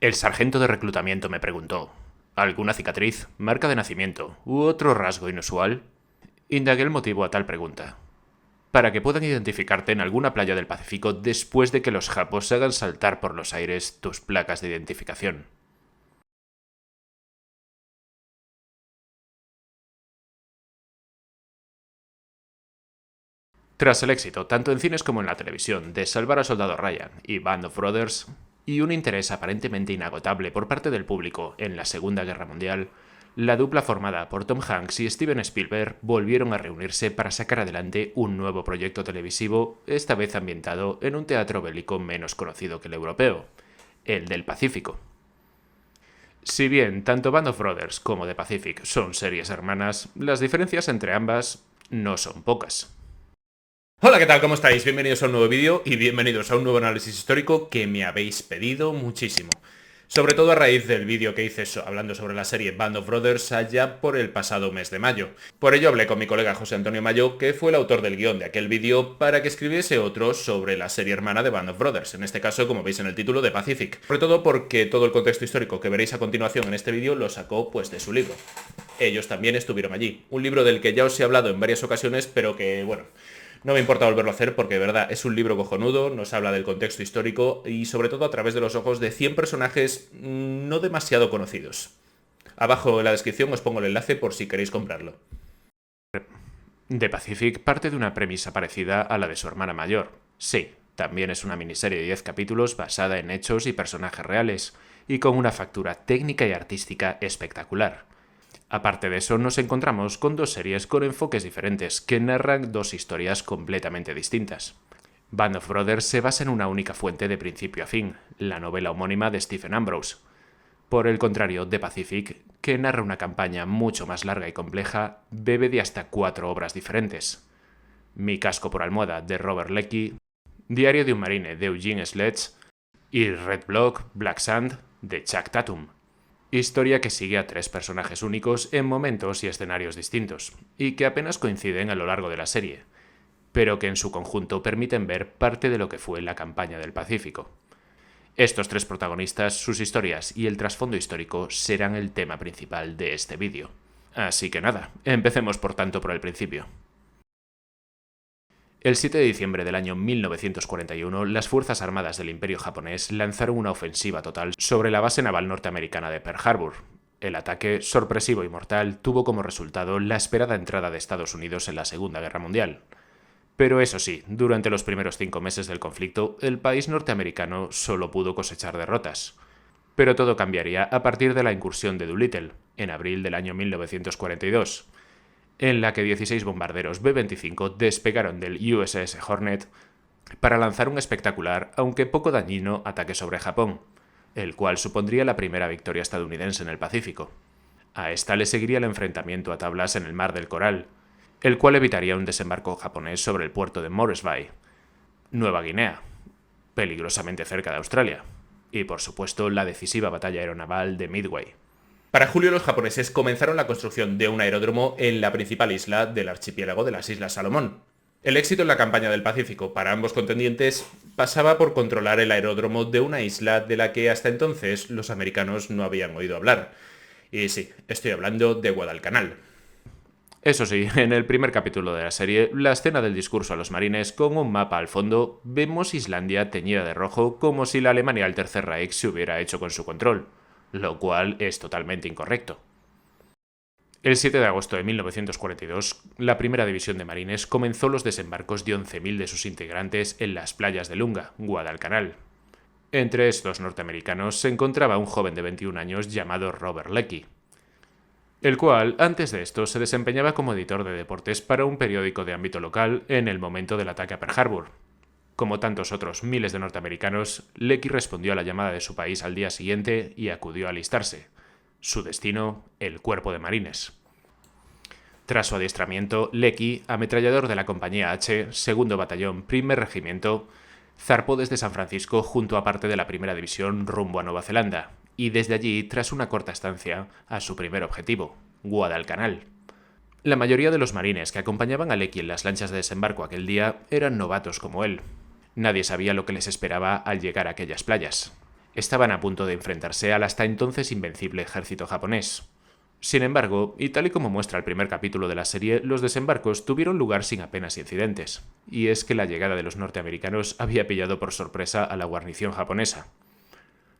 El sargento de reclutamiento me preguntó: ¿alguna cicatriz, marca de nacimiento u otro rasgo inusual? Indagué el motivo a tal pregunta. Para que puedan identificarte en alguna playa del Pacífico después de que los japos hagan saltar por los aires tus placas de identificación. Tras el éxito, tanto en cines como en la televisión, de Salvar al Soldado Ryan y Band of Brothers, y un interés aparentemente inagotable por parte del público en la Segunda Guerra Mundial, la dupla formada por Tom Hanks y Steven Spielberg volvieron a reunirse para sacar adelante un nuevo proyecto televisivo, esta vez ambientado en un teatro bélico menos conocido que el europeo, el del Pacífico. Si bien tanto Band of Brothers como The Pacific son series hermanas, las diferencias entre ambas no son pocas. Hola, ¿qué tal? ¿Cómo estáis? Bienvenidos a un nuevo vídeo y bienvenidos a un nuevo análisis histórico que me habéis pedido muchísimo. Sobre todo a raíz del vídeo que hice hablando sobre la serie Band of Brothers allá por el pasado mes de mayo. Por ello hablé con mi colega José Antonio Mayo, que fue el autor del guión de aquel vídeo, para que escribiese otro sobre la serie hermana de Band of Brothers, en este caso, como veis en el título, de Pacific. Sobre todo porque todo el contexto histórico que veréis a continuación en este vídeo lo sacó pues de su libro. Ellos también estuvieron allí. Un libro del que ya os he hablado en varias ocasiones, pero que, bueno, no me importa volverlo a hacer porque de verdad es un libro cojonudo, nos habla del contexto histórico y sobre todo a través de los ojos de 100 personajes no demasiado conocidos. Abajo en la descripción os pongo el enlace por si queréis comprarlo. The Pacific parte de una premisa parecida a la de su hermana mayor. Sí, también es una miniserie de 10 capítulos basada en hechos y personajes reales, y con una factura técnica y artística espectacular. Aparte de eso, nos encontramos con dos series con enfoques diferentes que narran dos historias completamente distintas. Band of Brothers se basa en una única fuente de principio a fin, la novela homónima de Stephen Ambrose. Por el contrario, The Pacific, que narra una campaña mucho más larga y compleja, bebe de hasta 4 obras diferentes. Mi casco por almohada, de Robert Leckie, Diario de un marine, de Eugene Sledge, y Red Block, Black Sand, de Chuck Tatum. Historia que sigue a 3 personajes únicos en momentos y escenarios distintos, y que apenas coinciden a lo largo de la serie, pero que en su conjunto permiten ver parte de lo que fue la campaña del Pacífico. Estos 3 protagonistas, sus historias y el trasfondo histórico serán el tema principal de este vídeo. Así que nada, empecemos por tanto por el principio. El 7 de diciembre del año 1941, las Fuerzas Armadas del Imperio japonés lanzaron una ofensiva total sobre la base naval norteamericana de Pearl Harbor. El ataque, sorpresivo y mortal, tuvo como resultado la esperada entrada de Estados Unidos en la Segunda Guerra Mundial. Pero eso sí, durante los primeros 5 meses del conflicto, el país norteamericano solo pudo cosechar derrotas. Pero todo cambiaría a partir de la incursión de Doolittle, en abril del año 1942. En la que 16 bombarderos B-25 despegaron del USS Hornet para lanzar un espectacular, aunque poco dañino, ataque sobre Japón, el cual supondría la primera victoria estadounidense en el Pacífico. A esta le seguiría el enfrentamiento a tablas en el Mar del Coral, el cual evitaría un desembarco japonés sobre el puerto de Morris Bay, Nueva Guinea, peligrosamente cerca de Australia, y por supuesto la decisiva batalla aeronaval de Midway. Para julio los japoneses comenzaron la construcción de un aeródromo en la principal isla del archipiélago de las Islas Salomón. El éxito en la campaña del Pacífico para ambos contendientes pasaba por controlar el aeródromo de una isla de la que hasta entonces los americanos no habían oído hablar. Y sí, estoy hablando de Guadalcanal. Eso sí, en el primer capítulo de la serie, la escena del discurso a los marines con un mapa al fondo, vemos Islandia teñida de rojo como si la Alemania del Tercer Reich se hubiera hecho con su control, lo cual es totalmente incorrecto. El 7 de agosto de 1942, la primera división de marines comenzó los desembarcos de 11.000 de sus integrantes en las playas de Lunga, Guadalcanal. Entre estos norteamericanos se encontraba un joven de 21 años llamado Robert Leckie, el cual, antes de esto, se desempeñaba como editor de deportes para un periódico de ámbito local en el momento del ataque a Pearl Harbor. Como tantos otros miles de norteamericanos, Leckie respondió a la llamada de su país al día siguiente y acudió a alistarse. Su destino, el Cuerpo de Marines. Tras su adiestramiento, Leckie, ametrallador de la Compañía H, segundo batallón, primer regimiento, zarpó desde San Francisco junto a parte de la primera división rumbo a Nueva Zelanda, y desde allí, tras una corta estancia, a su primer objetivo, Guadalcanal. La mayoría de los marines que acompañaban a Leckie en las lanchas de desembarco aquel día eran novatos como él. Nadie sabía lo que les esperaba al llegar a aquellas playas. Estaban a punto de enfrentarse al hasta entonces invencible ejército japonés. Sin embargo, y tal y como muestra el primer capítulo de la serie, los desembarcos tuvieron lugar sin apenas incidentes. Y es que la llegada de los norteamericanos había pillado por sorpresa a la guarnición japonesa,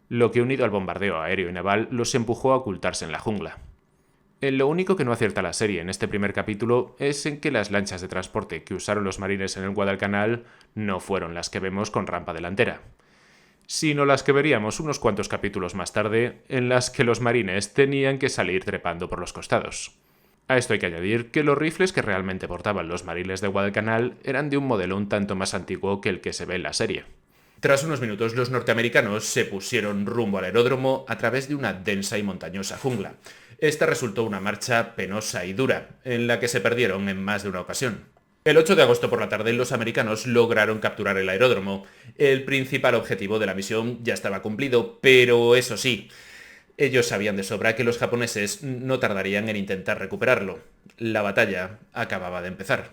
lo que unido al bombardeo aéreo y naval los empujó a ocultarse en la jungla. Lo único que no acierta la serie en este primer capítulo es en que las lanchas de transporte que usaron los marines en el Guadalcanal no fueron las que vemos con rampa delantera, sino las que veríamos unos cuantos capítulos más tarde, en las que los marines tenían que salir trepando por los costados. A esto hay que añadir que los rifles que realmente portaban los marines de Guadalcanal eran de un modelo un tanto más antiguo que el que se ve en la serie. Tras unos minutos, los norteamericanos se pusieron rumbo al aeródromo a través de una densa y montañosa jungla. Esta resultó una marcha penosa y dura, en la que se perdieron en más de una ocasión. El 8 de agosto por la tarde, los americanos lograron capturar el aeródromo. El principal objetivo de la misión ya estaba cumplido, pero eso sí, ellos sabían de sobra que los japoneses no tardarían en intentar recuperarlo. La batalla acababa de empezar.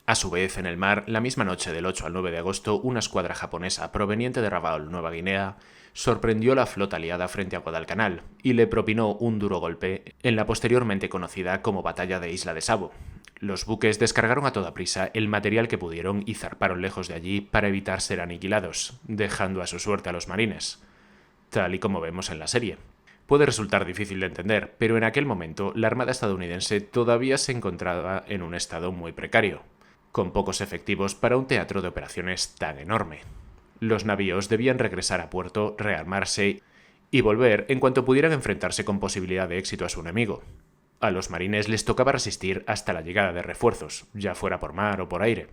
A su vez, en el mar, la misma noche del 8 al 9 de agosto, una escuadra japonesa proveniente de Rabaul, Nueva Guinea, sorprendió la flota aliada frente a Guadalcanal y le propinó un duro golpe en la posteriormente conocida como Batalla de Isla de Savo. Los buques descargaron a toda prisa el material que pudieron y zarparon lejos de allí para evitar ser aniquilados, dejando a su suerte a los marines, tal y como vemos en la serie. Puede resultar difícil de entender, pero en aquel momento la Armada estadounidense todavía se encontraba en un estado muy precario, con pocos efectivos para un teatro de operaciones tan enorme. Los navíos debían regresar a puerto, rearmarse y volver en cuanto pudieran enfrentarse con posibilidad de éxito a su enemigo. A los marines les tocaba resistir hasta la llegada de refuerzos, ya fuera por mar o por aire.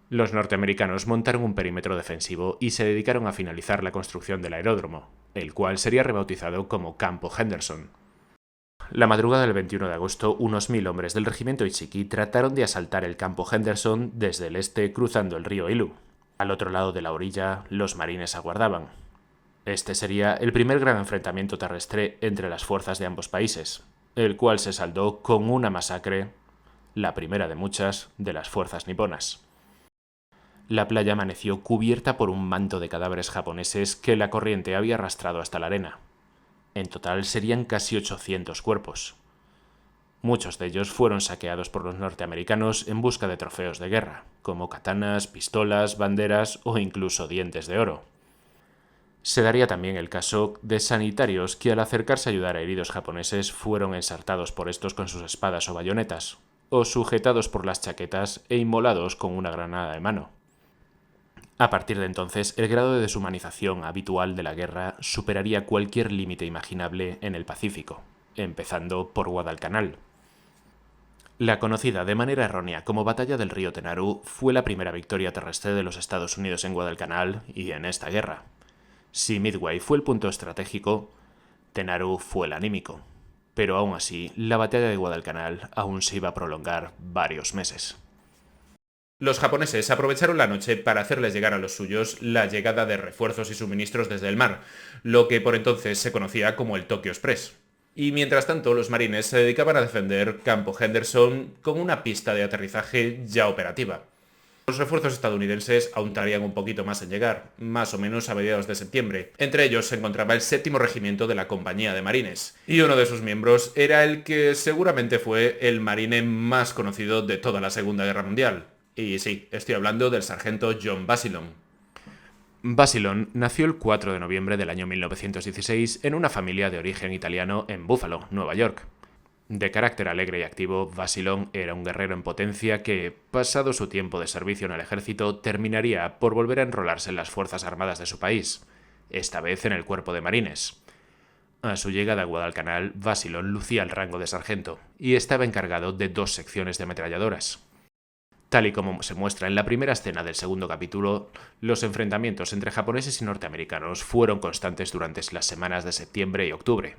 Los norteamericanos montaron un perímetro defensivo y se dedicaron a finalizar la construcción del aeródromo, el cual sería rebautizado como Campo Henderson. La madrugada del 21 de agosto, unos 1000 hombres del regimiento Ichiki trataron de asaltar el Campo Henderson desde el este cruzando el río Ilu. Al otro lado de la orilla, los marines aguardaban. Este sería el primer gran enfrentamiento terrestre entre las fuerzas de ambos países, el cual se saldó con una masacre, la primera de muchas, de las fuerzas niponas. La playa amaneció cubierta por un manto de cadáveres japoneses que la corriente había arrastrado hasta la arena. En total serían casi 800 cuerpos. Muchos de ellos fueron saqueados por los norteamericanos en busca de trofeos de guerra, como katanas, pistolas, banderas o incluso dientes de oro. Se daría también el caso de sanitarios que al acercarse a ayudar a heridos japoneses fueron ensartados por estos con sus espadas o bayonetas, o sujetados por las chaquetas e inmolados con una granada de mano. A partir de entonces, el grado de deshumanización habitual de la guerra superaría cualquier límite imaginable en el Pacífico, empezando por Guadalcanal. La conocida de manera errónea como Batalla del río Tenaru fue la primera victoria terrestre de los Estados Unidos en Guadalcanal y en esta guerra. Si Midway fue el punto estratégico, Tenaru fue el anímico. Pero aún así, la batalla de Guadalcanal aún se iba a prolongar varios meses. Los japoneses aprovecharon la noche para hacerles llegar a los suyos la llegada de refuerzos y suministros desde el mar, lo que por entonces se conocía como el Tokyo Express. Y mientras tanto, los marines se dedicaban a defender Campo Henderson con una pista de aterrizaje ya operativa. Los refuerzos estadounidenses aún tardarían un poquito más en llegar, más o menos a mediados de septiembre. Entre ellos se encontraba el 7º Regimiento de la Compañía de Marines, y uno de sus miembros era el que seguramente fue el marine más conocido de toda la Segunda Guerra Mundial. Y sí, estoy hablando del sargento John Basilone. Basilone nació el 4 de noviembre del año 1916 en una familia de origen italiano en Buffalo, Nueva York. De carácter alegre y activo, Basilone era un guerrero en potencia que, pasado su tiempo de servicio en el ejército, terminaría por volver a enrolarse en las Fuerzas Armadas de su país, esta vez en el Cuerpo de Marines. A su llegada a Guadalcanal, Basilone lucía el rango de sargento y estaba encargado de 2 secciones de ametralladoras. Tal y como se muestra en la primera escena del segundo capítulo, los enfrentamientos entre japoneses y norteamericanos fueron constantes durante las semanas de septiembre y octubre.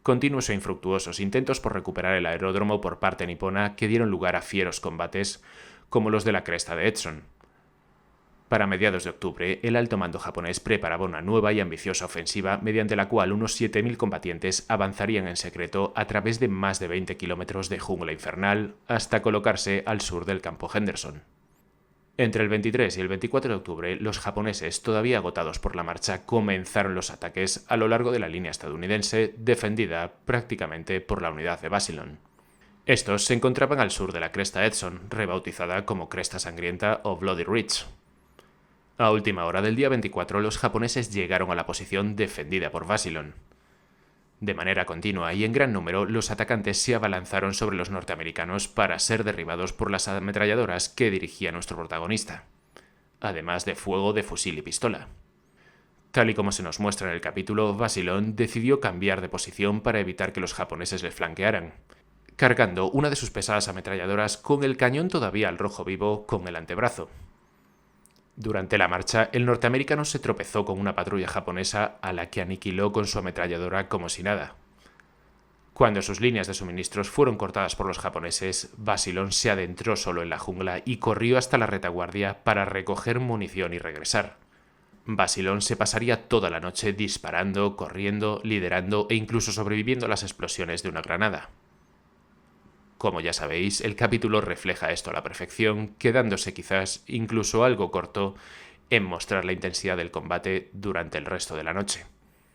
Continuos e infructuosos intentos por recuperar el aeródromo por parte nipona que dieron lugar a fieros combates como los de la cresta de Edson. Para mediados de octubre, el alto mando japonés preparaba una nueva y ambiciosa ofensiva mediante la cual unos 7000 combatientes avanzarían en secreto a través de más de 20 kilómetros de jungla infernal hasta colocarse al sur del Campo Henderson. Entre el 23 y el 24 de octubre, los japoneses, todavía agotados por la marcha, comenzaron los ataques a lo largo de la línea estadounidense, defendida prácticamente por la unidad de Basilón. Estos se encontraban al sur de la cresta Edson, rebautizada como Cresta Sangrienta o Bloody Ridge. A última hora del día 24, los japoneses llegaron a la posición defendida por Basilón. De manera continua y en gran número, los atacantes se abalanzaron sobre los norteamericanos para ser derribados por las ametralladoras que dirigía nuestro protagonista, además de fuego de fusil y pistola. Tal y como se nos muestra en el capítulo, Basilón decidió cambiar de posición para evitar que los japoneses le flanquearan, cargando una de sus pesadas ametralladoras con el cañón todavía al rojo vivo con el antebrazo. Durante la marcha, el norteamericano se tropezó con una patrulla japonesa a la que aniquiló con su ametralladora como si nada. Cuando sus líneas de suministros fueron cortadas por los japoneses, Basilón se adentró solo en la jungla y corrió hasta la retaguardia para recoger munición y regresar. Basilón se pasaría toda la noche disparando, corriendo, liderando e incluso sobreviviendo a las explosiones de una granada. Como ya sabéis, el capítulo refleja esto a la perfección, quedándose quizás incluso algo corto en mostrar la intensidad del combate durante el resto de la noche.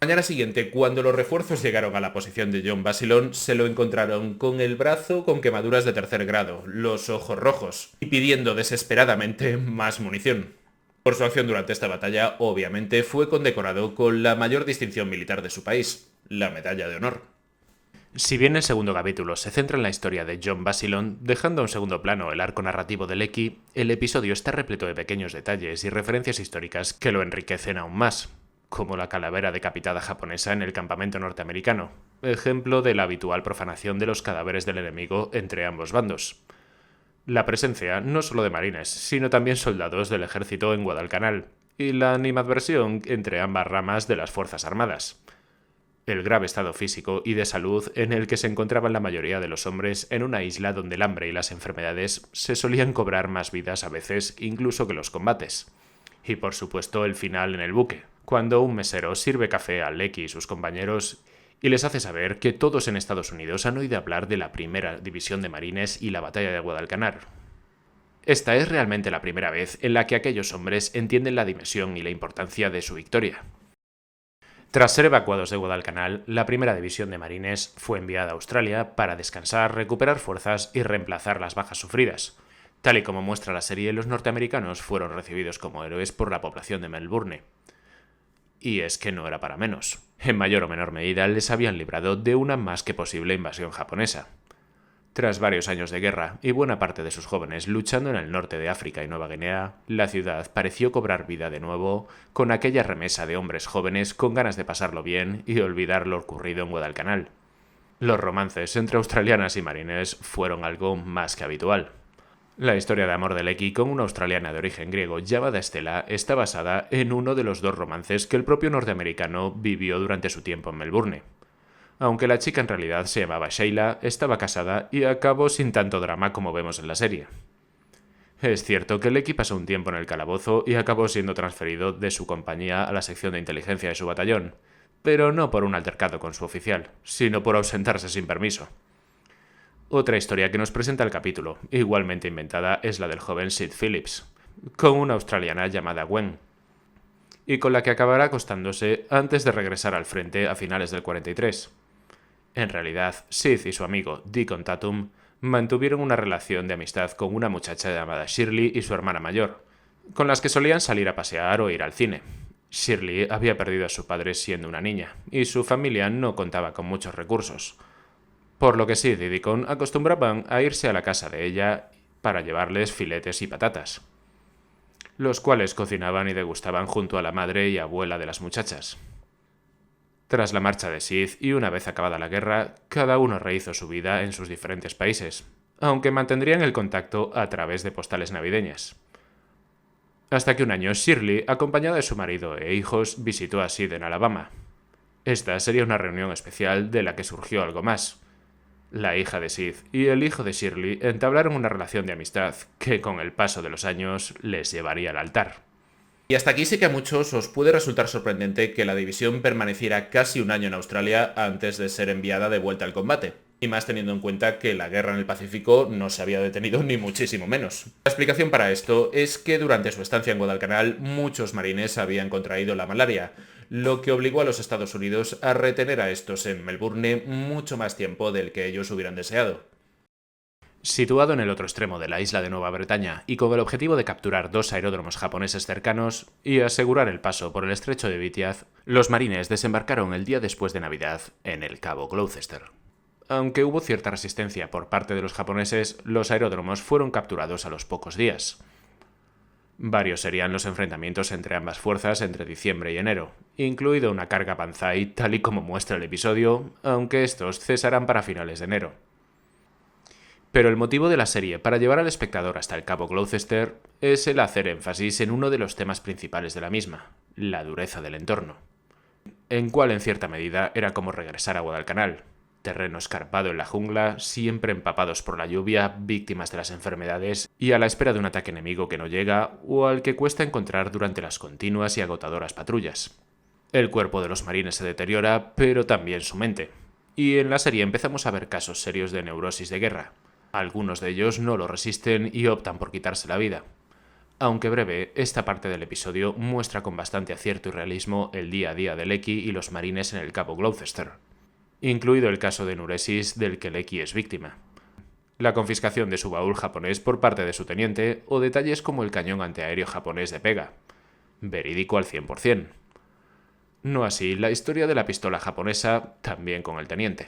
Mañana siguiente, cuando los refuerzos llegaron a la posición de John Basilón, se lo encontraron con el brazo con quemaduras de tercer grado, los ojos rojos, y pidiendo desesperadamente más munición. Por su acción durante esta batalla, obviamente, fue condecorado con la mayor distinción militar de su país, la Medalla de Honor. Si bien el segundo capítulo se centra en la historia de John Basilón, dejando en segundo plano el arco narrativo de Lecky, el episodio está repleto de pequeños detalles y referencias históricas que lo enriquecen aún más, como la calavera decapitada japonesa en el campamento norteamericano, ejemplo de la habitual profanación de los cadáveres del enemigo entre ambos bandos. La presencia no solo de marines, sino también soldados del ejército en Guadalcanal, y la animadversión entre ambas ramas de las Fuerzas Armadas. El grave estado físico y de salud en el que se encontraban la mayoría de los hombres en una isla donde el hambre y las enfermedades se solían cobrar más vidas a veces incluso que los combates. Y por supuesto el final en el buque, cuando un mesero sirve café a Lecky y sus compañeros y les hace saber que todos en Estados Unidos han oído hablar de la primera división de marines y la batalla de Guadalcanar. Esta es realmente la primera vez en la que aquellos hombres entienden la dimensión y la importancia de su victoria. Tras ser evacuados de Guadalcanal, la primera división de marines fue enviada a Australia para descansar, recuperar fuerzas y reemplazar las bajas sufridas. Tal y como muestra la serie, los norteamericanos fueron recibidos como héroes por la población de Melbourne. Y es que no era para menos. En mayor o menor medida les habían librado de una más que posible invasión japonesa. Tras varios años de guerra y buena parte de sus jóvenes luchando en el norte de África y Nueva Guinea, la ciudad pareció cobrar vida de nuevo con aquella remesa de hombres jóvenes con ganas de pasarlo bien y olvidar lo ocurrido en Guadalcanal. Los romances entre australianas y marines fueron algo más que habitual. La historia de amor de Lecky con una australiana de origen griego llamada Estela está basada en uno de los dos romances que el propio norteamericano vivió durante su tiempo en Melbourne. Aunque la chica en realidad se llamaba Sheila, estaba casada y acabó sin tanto drama como vemos en la serie. Es cierto que Lecky pasó un tiempo en el calabozo y acabó siendo transferido de su compañía a la sección de inteligencia de su batallón, pero no por un altercado con su oficial, sino por ausentarse sin permiso. Otra historia que nos presenta el capítulo, igualmente inventada, es la del joven Sid Phillips, con una australiana llamada Gwen, y con la que acabará acostándose antes de regresar al frente a finales del 43. En realidad, Sid y su amigo Deacon Tatum mantuvieron una relación de amistad con una muchacha llamada Shirley y su hermana mayor, con las que solían salir a pasear o ir al cine. Shirley había perdido a su padre siendo una niña, y su familia no contaba con muchos recursos, por lo que Sid y Deacon acostumbraban a irse a la casa de ella para llevarles filetes y patatas, los cuales cocinaban y degustaban junto a la madre y abuela de las muchachas. Tras la marcha de Sid y una vez acabada la guerra, cada uno rehizo su vida en sus diferentes países, aunque mantendrían el contacto a través de postales navideñas. Hasta que un año Shirley, acompañada de su marido e hijos, visitó a Sid en Alabama. Esta sería una reunión especial de la que surgió algo más. La hija de Sid y el hijo de Shirley entablaron una relación de amistad que con el paso de los años les llevaría al altar. Y hasta aquí sí que a muchos os puede resultar sorprendente que la división permaneciera casi un año en Australia antes de ser enviada de vuelta al combate. Y más teniendo en cuenta que la guerra en el Pacífico no se había detenido ni muchísimo menos. La explicación para esto es que durante su estancia en Guadalcanal muchos marines habían contraído la malaria, lo que obligó a los Estados Unidos a retener a estos en Melbourne mucho más tiempo del que ellos hubieran deseado. Situado en el otro extremo de la isla de Nueva Bretaña y con el objetivo de capturar 2 aeródromos japoneses cercanos y asegurar el paso por el estrecho de Vitiaz, los marines desembarcaron el día después de Navidad en el Cabo Gloucester. Aunque hubo cierta resistencia por parte de los japoneses, los aeródromos fueron capturados a los pocos días. Varios serían los enfrentamientos entre ambas fuerzas entre diciembre y enero, incluido una carga Banzai tal y como muestra el episodio, aunque estos cesarán para finales de enero. Pero el motivo de la serie para llevar al espectador hasta el Cabo Gloucester es el hacer énfasis en uno de los temas principales de la misma, la dureza del entorno, en cual en cierta medida era como regresar a Guadalcanal, terreno escarpado en la jungla, siempre empapados por la lluvia, víctimas de las enfermedades y a la espera de un ataque enemigo que no llega o al que cuesta encontrar durante las continuas y agotadoras patrullas. El cuerpo de los marines se deteriora, pero también su mente. Y en la serie empezamos a ver casos serios de neurosis de guerra. Algunos de ellos no lo resisten y optan por quitarse la vida. Aunque breve, esta parte del episodio muestra con bastante acierto y realismo el día a día de Lecky y los marines en el Cabo Gloucester, incluido el caso de enuresis del que Lecky es víctima, la confiscación de su baúl japonés por parte de su teniente o detalles como el cañón antiaéreo japonés de pega, verídico al 100%. No así la historia de la pistola japonesa, también con el teniente.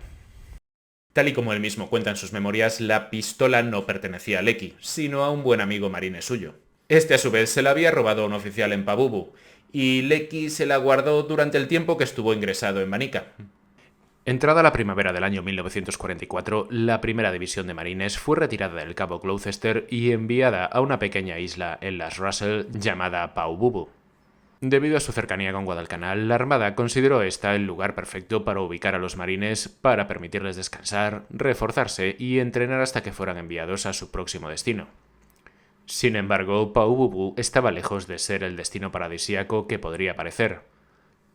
Tal y como él mismo cuenta en sus memorias, la pistola no pertenecía a Lecky, sino a un buen amigo marine suyo. Este a su vez se la había robado a un oficial en Pabubu, y Lecky se la guardó durante el tiempo que estuvo ingresado en Banica. Entrada la primavera del año 1944, la primera división de marines fue retirada del Cabo Gloucester y enviada a una pequeña isla en las Russell llamada Pabubu. Debido a su cercanía con Guadalcanal, la Armada consideró esta el lugar perfecto para ubicar a los marines, para permitirles descansar, reforzarse y entrenar hasta que fueran enviados a su próximo destino. Sin embargo, Pabubu estaba lejos de ser el destino paradisíaco que podría parecer.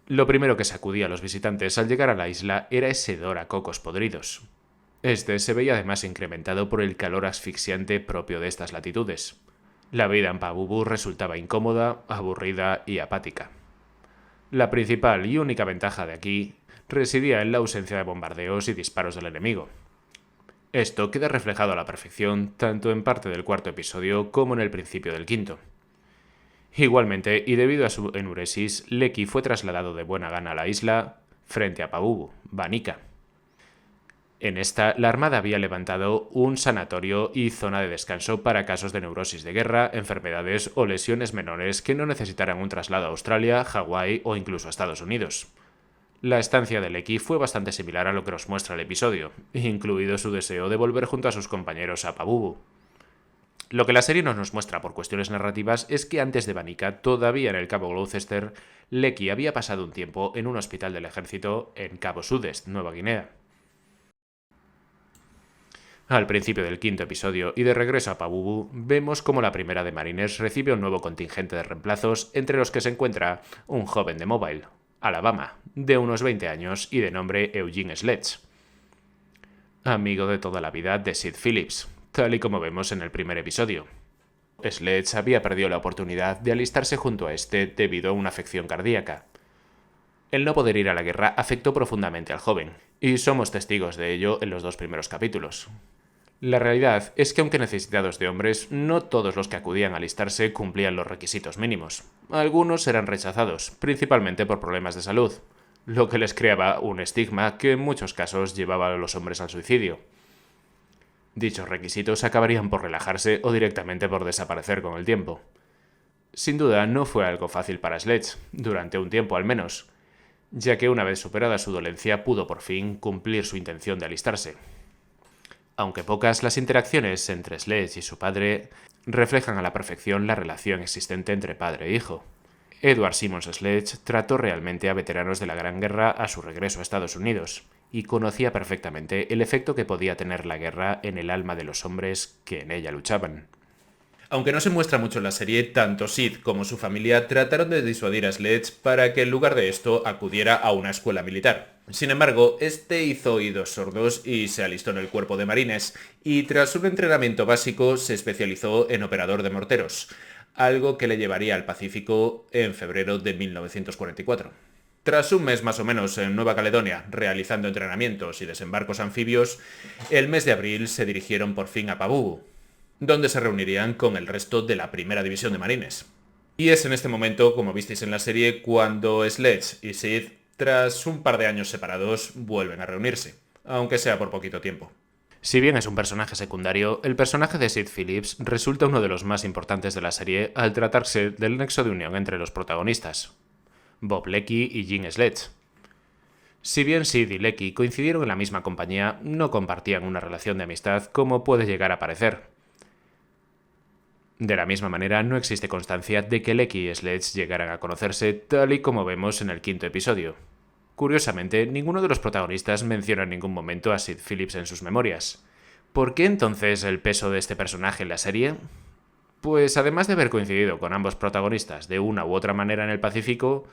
Lo primero que sacudía a los visitantes al llegar a la isla era ese hedor a cocos podridos. Este se veía además incrementado por el calor asfixiante propio de estas latitudes. La vida en Pabubu resultaba incómoda, aburrida y apática. La principal y única ventaja de aquí residía en la ausencia de bombardeos y disparos del enemigo. Esto queda reflejado a la perfección tanto en parte del cuarto episodio como en el principio del quinto. Igualmente, y debido a su enuresis, Lecky fue trasladado de buena gana a la isla frente a Pabubu, Banica. En esta, la Armada había levantado un sanatorio y zona de descanso para casos de neurosis de guerra, enfermedades o lesiones menores que no necesitaran un traslado a Australia, Hawái o incluso a Estados Unidos. La estancia de Lecky fue bastante similar a lo que nos muestra el episodio, incluido su deseo de volver junto a sus compañeros a Pabubu. Lo que la serie no nos muestra por cuestiones narrativas es que antes de Banica, todavía en el Cabo Gloucester, Lecky había pasado un tiempo en un hospital del ejército en Cabo Sudest, Nueva Guinea. Al principio del quinto episodio y de regreso a Pabubu, vemos cómo la primera de marines recibe un nuevo contingente de reemplazos, entre los que se encuentra un joven de Mobile, Alabama, de unos 20 años y de nombre Eugene Sledge, amigo de toda la vida de Sid Phillips, tal y como vemos en el primer episodio. Sledge había perdido la oportunidad de alistarse junto a este debido a una afección cardíaca. El no poder ir a la guerra afectó profundamente al joven, y somos testigos de ello en los 2 primeros capítulos. La realidad es que aunque necesitados de hombres, no todos los que acudían a alistarse cumplían los requisitos mínimos. Algunos eran rechazados, principalmente por problemas de salud, lo que les creaba un estigma que en muchos casos llevaba a los hombres al suicidio. Dichos requisitos acabarían por relajarse o directamente por desaparecer con el tiempo. Sin duda no fue algo fácil para Sledge, durante un tiempo al menos, ya que una vez superada su dolencia pudo por fin cumplir su intención de alistarse. Aunque pocas, las interacciones entre Sledge y su padre reflejan a la perfección la relación existente entre padre e hijo. Edward Simmons Sledge trató realmente a veteranos de la Gran Guerra a su regreso a Estados Unidos, y conocía perfectamente el efecto que podía tener la guerra en el alma de los hombres que en ella luchaban. Aunque no se muestra mucho en la serie, tanto Sid como su familia trataron de disuadir a Sledge para que en lugar de esto acudiera a una escuela militar. Sin embargo, este hizo oídos sordos y se alistó en el cuerpo de marines, y tras un entrenamiento básico se especializó en operador de morteros, algo que le llevaría al Pacífico en febrero de 1944. Tras un mes más o menos en Nueva Caledonia, realizando entrenamientos y desembarcos anfibios, el mes de abril se dirigieron por fin a Pabubu, donde se reunirían con el resto de la primera división de marines. Y es en este momento, como visteis en la serie, cuando Sledge y Sid, tras un par de años separados, vuelven a reunirse, aunque sea por poquito tiempo. Si bien es un personaje secundario, el personaje de Sid Phillips resulta uno de los más importantes de la serie al tratarse del nexo de unión entre los protagonistas, Bob Leckie y Gene Sledge. Si bien Sid y Leckie coincidieron en la misma compañía, no compartían una relación de amistad como puede llegar a parecer. De la misma manera, no existe constancia de que Leckie y Sledge llegaran a conocerse, tal y como vemos en el quinto episodio. Curiosamente, ninguno de los protagonistas menciona en ningún momento a Sid Phillips en sus memorias. ¿Por qué entonces el peso de este personaje en la serie? Pues además de haber coincidido con ambos protagonistas de una u otra manera en el Pacífico,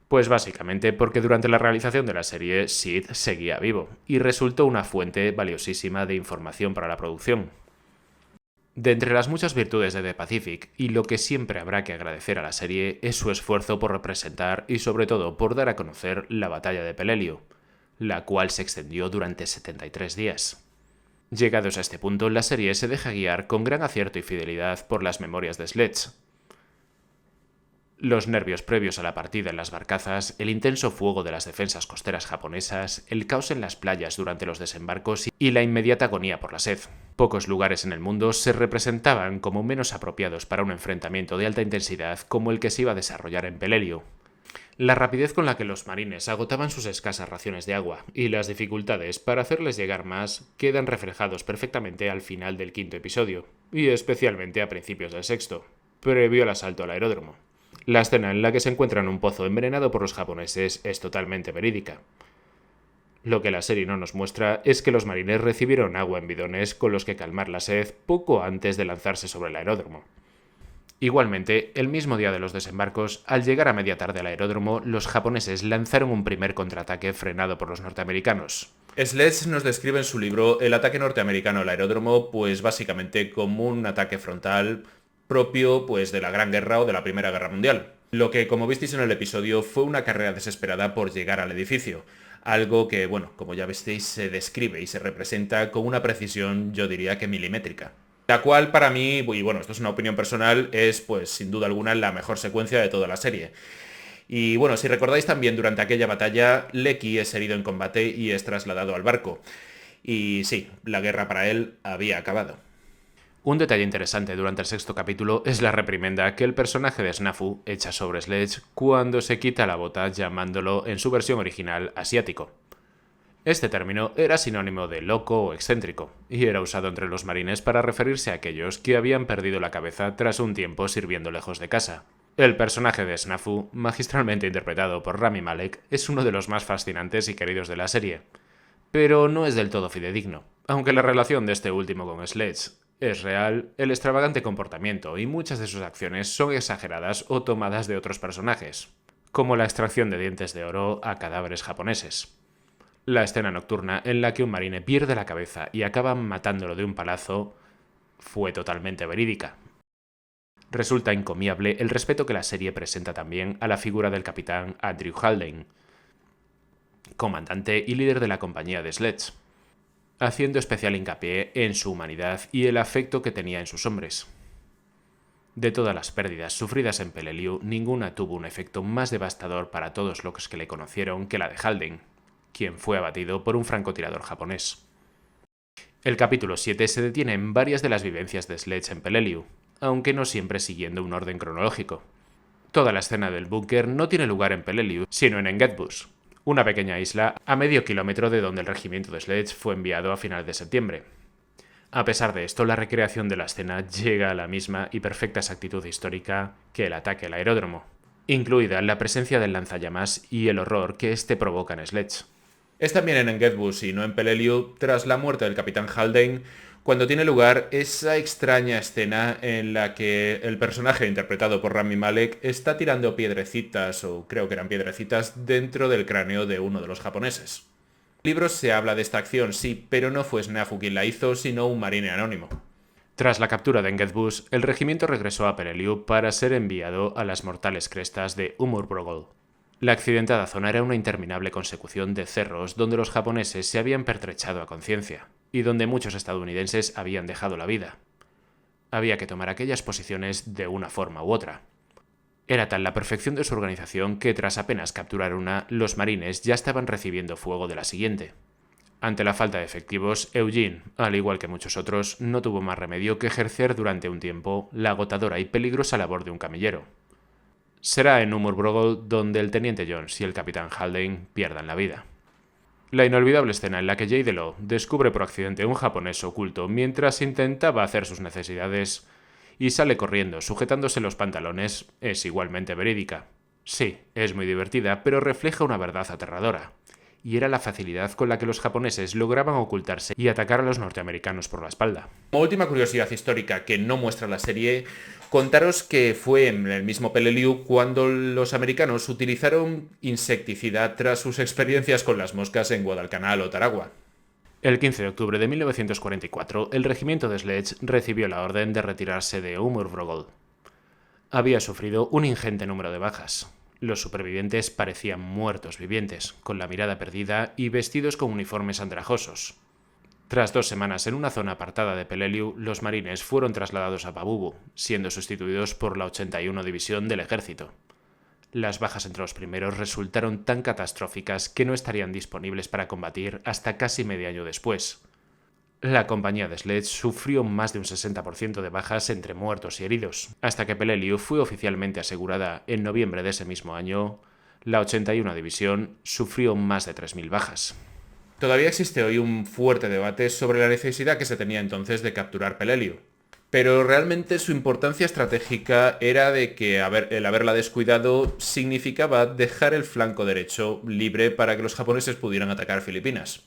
pues básicamente porque durante la realización de la serie Sid seguía vivo y resultó una fuente valiosísima de información para la producción. De entre las muchas virtudes de The Pacific, y lo que siempre habrá que agradecer a la serie, es su esfuerzo por representar y sobre todo por dar a conocer la batalla de Peleliu, la cual se extendió durante 73 días. Llegados a este punto, la serie se deja guiar con gran acierto y fidelidad por las memorias de Sledge. Los nervios previos a la partida en las barcazas, el intenso fuego de las defensas costeras japonesas, el caos en las playas durante los desembarcos y la inmediata agonía por la sed. Pocos lugares en el mundo se representaban como menos apropiados para un enfrentamiento de alta intensidad como el que se iba a desarrollar en Peleliu. La rapidez con la que los marines agotaban sus escasas raciones de agua y las dificultades para hacerles llegar más quedan reflejados perfectamente al final del quinto episodio, y especialmente a principios del sexto, previo al asalto al aeródromo. La escena en la que se encuentran un pozo envenenado por los japoneses es totalmente verídica. Lo que la serie no nos muestra es que los marines recibieron agua en bidones con los que calmar la sed poco antes de lanzarse sobre el aeródromo. Igualmente, el mismo día de los desembarcos, al llegar a media tarde al aeródromo, los japoneses lanzaron un primer contraataque frenado por los norteamericanos. Sledge nos describe en su libro el ataque norteamericano al aeródromo, pues básicamente como un ataque frontal propio pues de la Gran Guerra o de la Primera Guerra Mundial. Lo que, como visteis en el episodio, fue una carrera desesperada por llegar al edificio. Algo que, bueno, como ya visteis, se describe y se representa con una precisión, yo diría que milimétrica. La cual para mí, y bueno, esto es una opinión personal, es pues sin duda alguna la mejor secuencia de toda la serie. Y bueno, si recordáis también, durante aquella batalla, Leckie es herido en combate y es trasladado al barco. Y sí, la guerra para él había acabado. Un detalle interesante durante el sexto capítulo es la reprimenda que el personaje de Snafu echa sobre Sledge cuando se quita la bota llamándolo en su versión original asiático. Este término era sinónimo de loco o excéntrico, y era usado entre los marines para referirse a aquellos que habían perdido la cabeza tras un tiempo sirviendo lejos de casa. El personaje de Snafu, magistralmente interpretado por Rami Malek, es uno de los más fascinantes y queridos de la serie, pero no es del todo fidedigno. Aunque la relación de este último con Sledge es real, el extravagante comportamiento y muchas de sus acciones son exageradas o tomadas de otros personajes, como la extracción de dientes de oro a cadáveres japoneses. La escena nocturna en la que un marine pierde la cabeza y acaban matándolo de un palazo fue totalmente verídica. Resulta encomiable el respeto que la serie presenta también a la figura del capitán Andrew Haldane, comandante y líder de la compañía de Sledge, haciendo especial hincapié en su humanidad y el afecto que tenía en sus hombres. De todas las pérdidas sufridas en Peleliu, ninguna tuvo un efecto más devastador para todos los que le conocieron que la de Haldane, quien fue abatido por un francotirador japonés. El capítulo 7 se detiene en varias de las vivencias de Sledge en Peleliu, aunque no siempre siguiendo un orden cronológico. Toda la escena del búnker no tiene lugar en Peleliu, sino en Engetbus, una pequeña isla a medio kilómetro de donde el regimiento de Sledge fue enviado a finales de septiembre. A pesar de esto, la recreación de la escena llega a la misma y perfecta exactitud histórica que el ataque al aeródromo, incluida la presencia del lanzallamas y el horror que éste provoca en Sledge. Es también en Engetbus y no en Peleliu, tras la muerte del capitán Haldane, cuando tiene lugar esa extraña escena en la que el personaje interpretado por Rami Malek está tirando piedrecitas, o creo que eran piedrecitas, dentro del cráneo de uno de los japoneses. En el libro se habla de esta acción, sí, pero no fue Snafu quien la hizo, sino un marine anónimo. Tras la captura de Engetbus, el regimiento regresó a Peleliu para ser enviado a las mortales crestas de Umurbrogol. La accidentada zona era una interminable consecución de cerros donde los japoneses se habían pertrechado a conciencia y donde muchos estadounidenses habían dejado la vida. Había que tomar aquellas posiciones de una forma u otra. Era tal la perfección de su organización que tras apenas capturar una, los marines ya estaban recibiendo fuego de la siguiente. Ante la falta de efectivos, Eugene, al igual que muchos otros, no tuvo más remedio que ejercer durante un tiempo la agotadora y peligrosa labor de un camillero. Será en Umurbrogol donde el teniente Jones y el capitán Haldane pierdan la vida. La inolvidable escena en la que Jay Delo descubre por accidente un japonés oculto mientras intentaba hacer sus necesidades y sale corriendo sujetándose los pantalones es igualmente verídica. Sí, es muy divertida, pero refleja una verdad aterradora. Y era la facilidad con la que los japoneses lograban ocultarse y atacar a los norteamericanos por la espalda. Como última curiosidad histórica que no muestra la serie, contaros que fue en el mismo Peleliu cuando los americanos utilizaron insecticida tras sus experiencias con las moscas en Guadalcanal o Taragua. El 15 de octubre de 1944, el regimiento de Sledge recibió la orden de retirarse de Umurbrogol. Había sufrido un ingente número de bajas. Los supervivientes parecían muertos vivientes, con la mirada perdida y vestidos con uniformes andrajosos. Tras 2 semanas en una zona apartada de Peleliu, los marines fueron trasladados a Pabubu, siendo sustituidos por la 81 División del Ejército. Las bajas entre los primeros resultaron tan catastróficas que no estarían disponibles para combatir hasta casi medio año después. La compañía de Sledge sufrió más de un 60% de bajas entre muertos y heridos. Hasta que Peleliu fue oficialmente asegurada en noviembre de ese mismo año, la 81 División sufrió más de 3.000 bajas. Todavía existe hoy un fuerte debate sobre la necesidad que se tenía entonces de capturar Peleliu. Pero realmente su importancia estratégica era de que el haberla descuidado significaba dejar el flanco derecho libre para que los japoneses pudieran atacar Filipinas.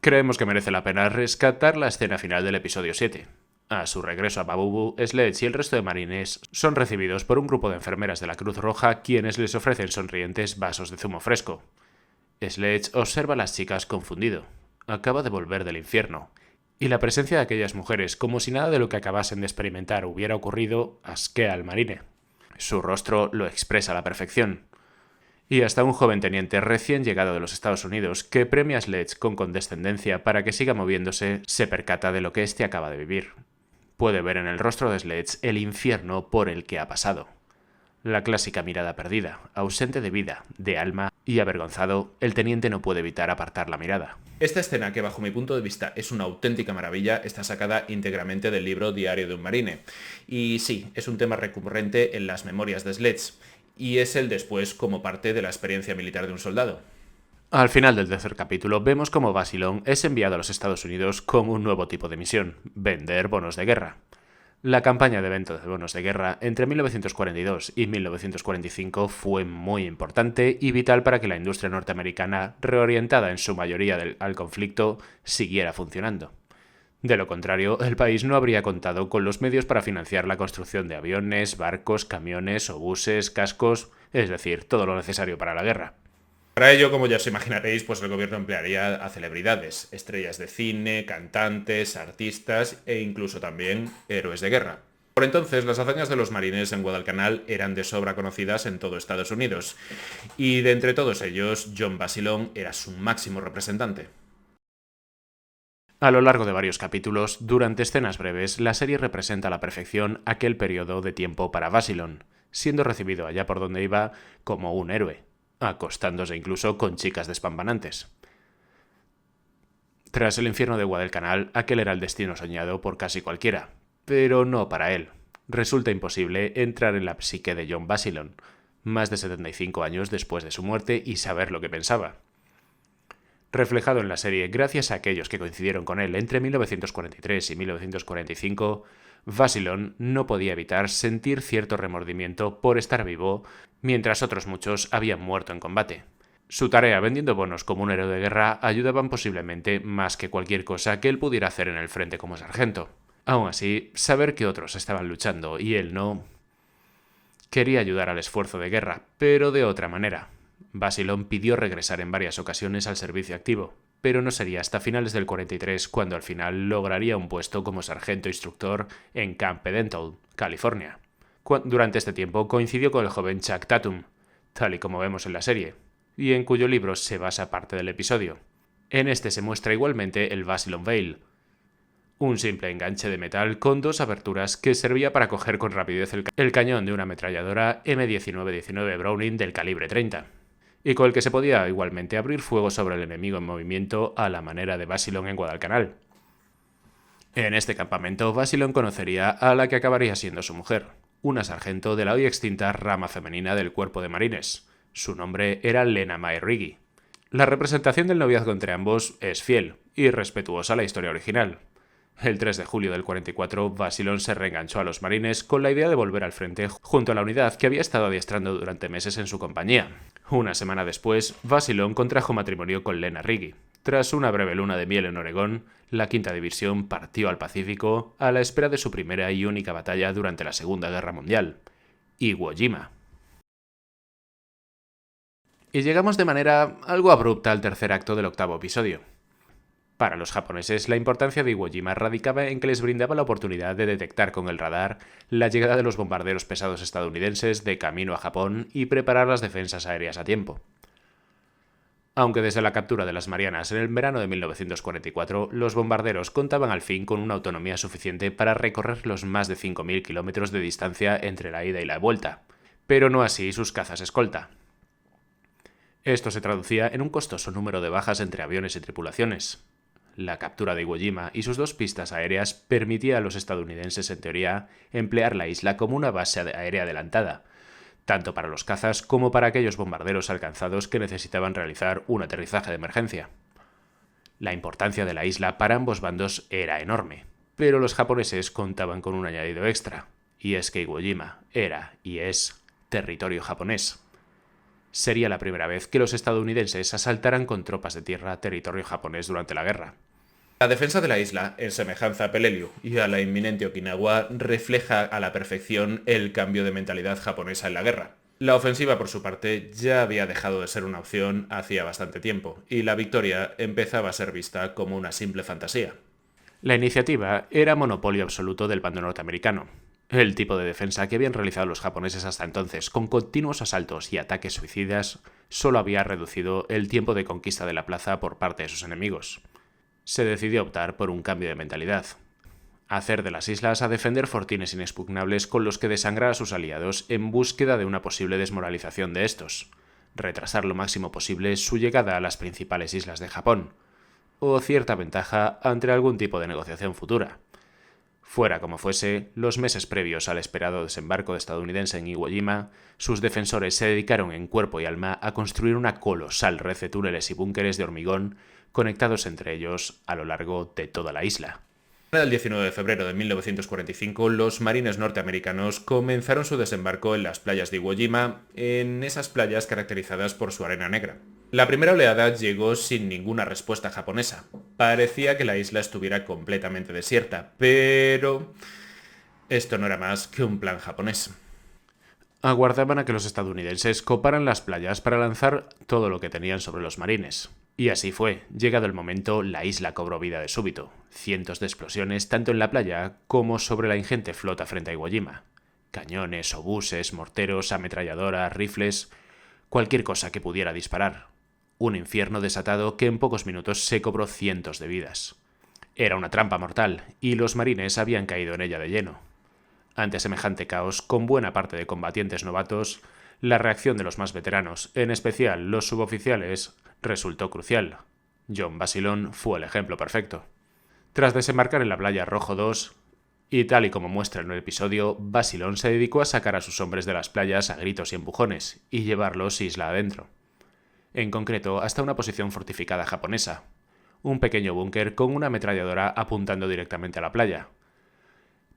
Creemos que merece la pena rescatar la escena final del episodio 7. A su regreso a Pabubu, Sledge y el resto de marines son recibidos por un grupo de enfermeras de la Cruz Roja quienes les ofrecen sonrientes vasos de zumo fresco. Sledge observa a las chicas confundido. Acaba de volver del infierno. Y la presencia de aquellas mujeres, como si nada de lo que acabasen de experimentar hubiera ocurrido, asquea al marine. Su rostro lo expresa a la perfección. Y hasta un joven teniente recién llegado de los Estados Unidos, que premia a Sledge con condescendencia para que siga moviéndose, se percata de lo que éste acaba de vivir. Puede ver en el rostro de Sledge el infierno por el que ha pasado. La clásica mirada perdida, ausente de vida, de alma, y avergonzado, el teniente no puede evitar apartar la mirada. Esta escena, que bajo mi punto de vista es una auténtica maravilla, está sacada íntegramente del libro Diario de un marine. Y sí, es un tema recurrente en las memorias de Sledge, y es el después como parte de la experiencia militar de un soldado. Al final del tercer capítulo vemos cómo Basilón es enviado a los Estados Unidos con un nuevo tipo de misión: vender bonos de guerra. La campaña de venta de bonos de guerra entre 1942 y 1945 fue muy importante y vital para que la industria norteamericana, reorientada en su mayoría al conflicto, siguiera funcionando. De lo contrario, el país no habría contado con los medios para financiar la construcción de aviones, barcos, camiones, obuses, cascos, es decir, todo lo necesario para la guerra. Para ello, como ya os imaginaréis, pues el gobierno emplearía a celebridades, estrellas de cine, cantantes, artistas e incluso también héroes de guerra. Por entonces, las hazañas de los marines en Guadalcanal eran de sobra conocidas en todo Estados Unidos, y de entre todos ellos, John Basilone era su máximo representante. A lo largo de varios capítulos, durante escenas breves, la serie representa a la perfección aquel periodo de tiempo para Basilone, siendo recibido allá por donde iba como un héroe, acostándose incluso con chicas despampanantes. Tras el infierno de Guadalcanal, aquel era el destino soñado por casi cualquiera, pero no para él. Resulta imposible entrar en la psique de John Basilone, más de 75 años después de su muerte, y saber lo que pensaba. Reflejado en la serie gracias a aquellos que coincidieron con él entre 1943 y 1945, Basilone no podía evitar sentir cierto remordimiento por estar vivo mientras otros muchos habían muerto en combate. Su tarea vendiendo bonos como un héroe de guerra ayudaban posiblemente más que cualquier cosa que él pudiera hacer en el frente como sargento. Aún así, saber que otros estaban luchando y él no... Quería ayudar al esfuerzo de guerra, pero de otra manera. Basilón pidió regresar en varias ocasiones al servicio activo, pero no sería hasta finales del 43 cuando al final lograría un puesto como sargento instructor en Camp Pendleton, California. Durante este tiempo coincidió con el joven Chuck Tatum, tal y como vemos en la serie, y en cuyo libro se basa parte del episodio. En este se muestra igualmente el Basilon Veil, un simple enganche de metal con dos aberturas que servía para coger con rapidez el cañón de una ametralladora M19-19 Browning del calibre 30, y con el que se podía igualmente abrir fuego sobre el enemigo en movimiento a la manera de Basilón en Guadalcanal. En este campamento, Basilón conocería a la que acabaría siendo su mujer, una sargento de la hoy extinta rama femenina del Cuerpo de Marines. Su nombre era Lena Mae Riggi. La representación del noviazgo entre ambos es fiel y respetuosa a la historia original. El 3 de julio del 44, Basilón se reenganchó a los marines con la idea de volver al frente junto a la unidad que había estado adiestrando durante meses en su compañía. Una semana después, Basilón contrajo matrimonio con Lena Riggi. Tras una breve luna de miel en Oregón, la quinta división partió al Pacífico a la espera de su primera y única batalla durante la Segunda Guerra Mundial, Iwo Jima. Y llegamos de manera algo abrupta al tercer acto del octavo episodio. Para los japoneses, la importancia de Iwo Jima radicaba en que les brindaba la oportunidad de detectar con el radar la llegada de los bombarderos pesados estadounidenses de camino a Japón y preparar las defensas aéreas a tiempo. Aunque desde la captura de las Marianas en el verano de 1944, los bombarderos contaban al fin con una autonomía suficiente para recorrer los más de 5.000 kilómetros de distancia entre la ida y la vuelta, pero no así sus cazas escolta. Esto se traducía en un costoso número de bajas entre aviones y tripulaciones. La captura de Iwo Jima y sus dos pistas aéreas permitía a los estadounidenses, en teoría, emplear la isla como una base aérea adelantada, tanto para los cazas como para aquellos bombarderos alcanzados que necesitaban realizar un aterrizaje de emergencia. La importancia de la isla para ambos bandos era enorme, pero los japoneses contaban con un añadido extra, y es que Iwo Jima era y es territorio japonés. Sería la primera vez que los estadounidenses asaltaran con tropas de tierra territorio japonés durante la guerra. La defensa de la isla, en semejanza a Peleliu y a la inminente Okinawa, refleja a la perfección el cambio de mentalidad japonesa en la guerra. La ofensiva, por su parte, ya había dejado de ser una opción hacía bastante tiempo, y la victoria empezaba a ser vista como una simple fantasía. La iniciativa era monopolio absoluto del bando norteamericano. El tipo de defensa que habían realizado los japoneses hasta entonces, con continuos asaltos y ataques suicidas, solo había reducido el tiempo de conquista de la plaza por parte de sus enemigos. Se decidió optar por un cambio de mentalidad. Hacer de las islas a defender fortines inexpugnables con los que desangrar a sus aliados en búsqueda de una posible desmoralización de estos. Retrasar lo máximo posible su llegada a las principales islas de Japón. O cierta ventaja ante algún tipo de negociación futura. Fuera como fuese, los meses previos al esperado desembarco estadounidense en Iwo Jima, sus defensores se dedicaron en cuerpo y alma a construir una colosal red de túneles y búnkeres de hormigón conectados entre ellos a lo largo de toda la isla. El 19 de febrero de 1945, los marines norteamericanos comenzaron su desembarco en las playas de Iwo Jima, en esas playas caracterizadas por su arena negra. La primera oleada llegó sin ninguna respuesta japonesa. Parecía que la isla estuviera completamente desierta, pero esto no era más que un plan japonés. Aguardaban a que los estadounidenses coparan las playas para lanzar todo lo que tenían sobre los marines. Y así fue. Llegado el momento, la isla cobró vida de súbito. Cientos de explosiones tanto en la playa como sobre la ingente flota frente a Iwo Jima. Cañones, obuses, morteros, ametralladoras, rifles... cualquier cosa que pudiera disparar. Un infierno desatado que en pocos minutos se cobró cientos de vidas. Era una trampa mortal, y los marines habían caído en ella de lleno. Ante semejante caos, con buena parte de combatientes novatos, la reacción de los más veteranos, en especial los suboficiales, resultó crucial. John Basilón fue el ejemplo perfecto. Tras desembarcar en la playa Rojo 2, y tal y como muestra en el episodio, Basilón se dedicó a sacar a sus hombres de las playas a gritos y empujones, y llevarlos isla adentro. En concreto, hasta una posición fortificada japonesa, un pequeño búnker con una ametralladora apuntando directamente a la playa.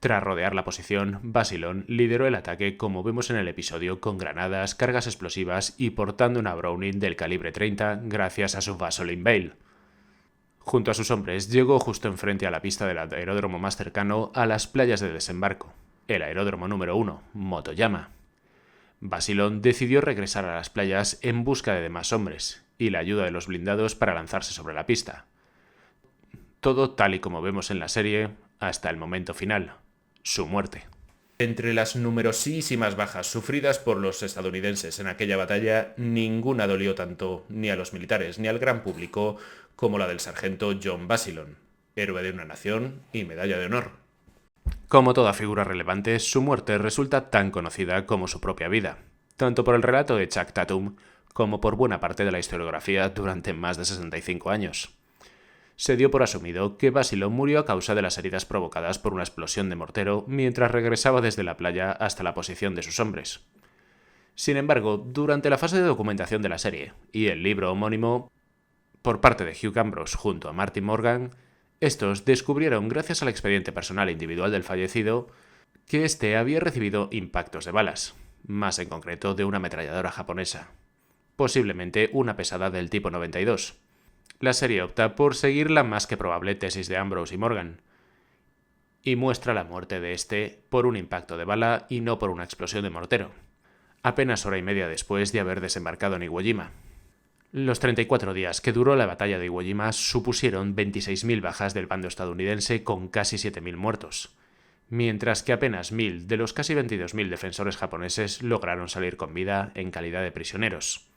Tras rodear la posición, Basilion lideró el ataque como vemos en el episodio con granadas, cargas explosivas y portando una Browning del calibre 30 gracias a su Vaseline Veil. Junto a sus hombres llegó justo enfrente a la pista del aeródromo más cercano a las playas de desembarco, el aeródromo número 1, Motoyama. Basilion decidió regresar a las playas en busca de demás hombres y la ayuda de los blindados para lanzarse sobre la pista. Todo tal y como vemos en la serie hasta el momento final, su muerte. Entre las numerosísimas bajas sufridas por los estadounidenses en aquella batalla, ninguna dolió tanto ni a los militares ni al gran público como la del sargento John Basilion, héroe de una nación y medalla de honor. Como toda figura relevante, su muerte resulta tan conocida como su propia vida, tanto por el relato de Chuck Tatum como por buena parte de la historiografía durante más de 65 años. Se dio por asumido que Basilion murió a causa de las heridas provocadas por una explosión de mortero mientras regresaba desde la playa hasta la posición de sus hombres. Sin embargo, durante la fase de documentación de la serie y el libro homónimo, por parte de Hugh Ambrose junto a Martin Morgan, estos descubrieron, gracias al expediente personal individual del fallecido, que éste había recibido impactos de balas, más en concreto de una ametralladora japonesa, posiblemente una pesada del tipo 92. La serie opta por seguir la más que probable tesis de Ambrose y Morgan, y muestra la muerte de este por un impacto de bala y no por una explosión de mortero, apenas hora y media después de haber desembarcado en Iwo Jima. Los 34 días que duró la batalla de Iwo Jima supusieron 26.000 bajas del bando estadounidense con casi 7.000 muertos, mientras que apenas 1.000 de los casi 22.000 defensores japoneses lograron salir con vida en calidad de prisioneros.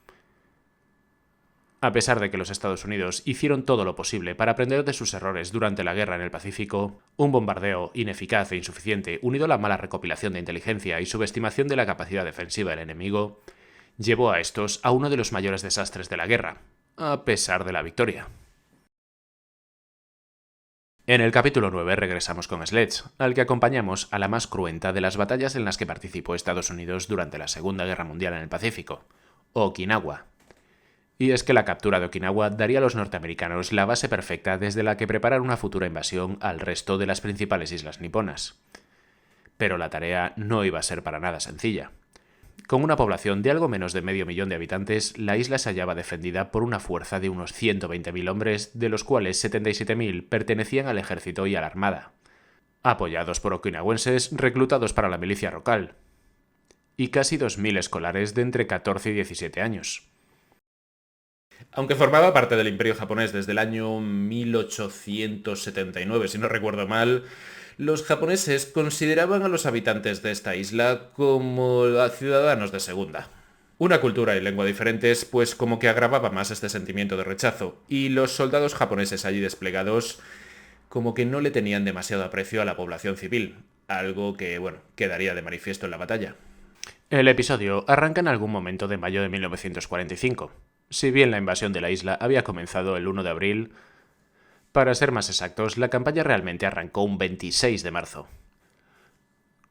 A pesar de que los Estados Unidos hicieron todo lo posible para aprender de sus errores durante la guerra en el Pacífico, un bombardeo ineficaz e insuficiente, unido a la mala recopilación de inteligencia y subestimación de la capacidad defensiva del enemigo, llevó a estos a uno de los mayores desastres de la guerra, a pesar de la victoria. En el capítulo 9 regresamos con Sledge, al que acompañamos a la más cruenta de las batallas en las que participó Estados Unidos durante la Segunda Guerra Mundial en el Pacífico, Okinawa. Y es que la captura de Okinawa daría a los norteamericanos la base perfecta desde la que preparar una futura invasión al resto de las principales islas niponas. Pero la tarea no iba a ser para nada sencilla. Con una población de algo menos de medio millón de habitantes, la isla se hallaba defendida por una fuerza de unos 120.000 hombres, de los cuales 77.000 pertenecían al ejército y a la armada, apoyados por okinawenses reclutados para la milicia local, y casi 2.000 escolares de entre 14 y 17 años. Aunque formaba parte del Imperio japonés desde el año 1879, si no recuerdo mal, los japoneses consideraban a los habitantes de esta isla como ciudadanos de segunda. Una cultura y lengua diferentes, pues como que agravaba más este sentimiento de rechazo, y los soldados japoneses allí desplegados como que no le tenían demasiado aprecio a la población civil, algo que, quedaría de manifiesto en la batalla. El episodio arranca en algún momento de mayo de 1945. Si bien la invasión de la isla había comenzado el 1 de abril, para ser más exactos, la campaña realmente arrancó un 26 de marzo,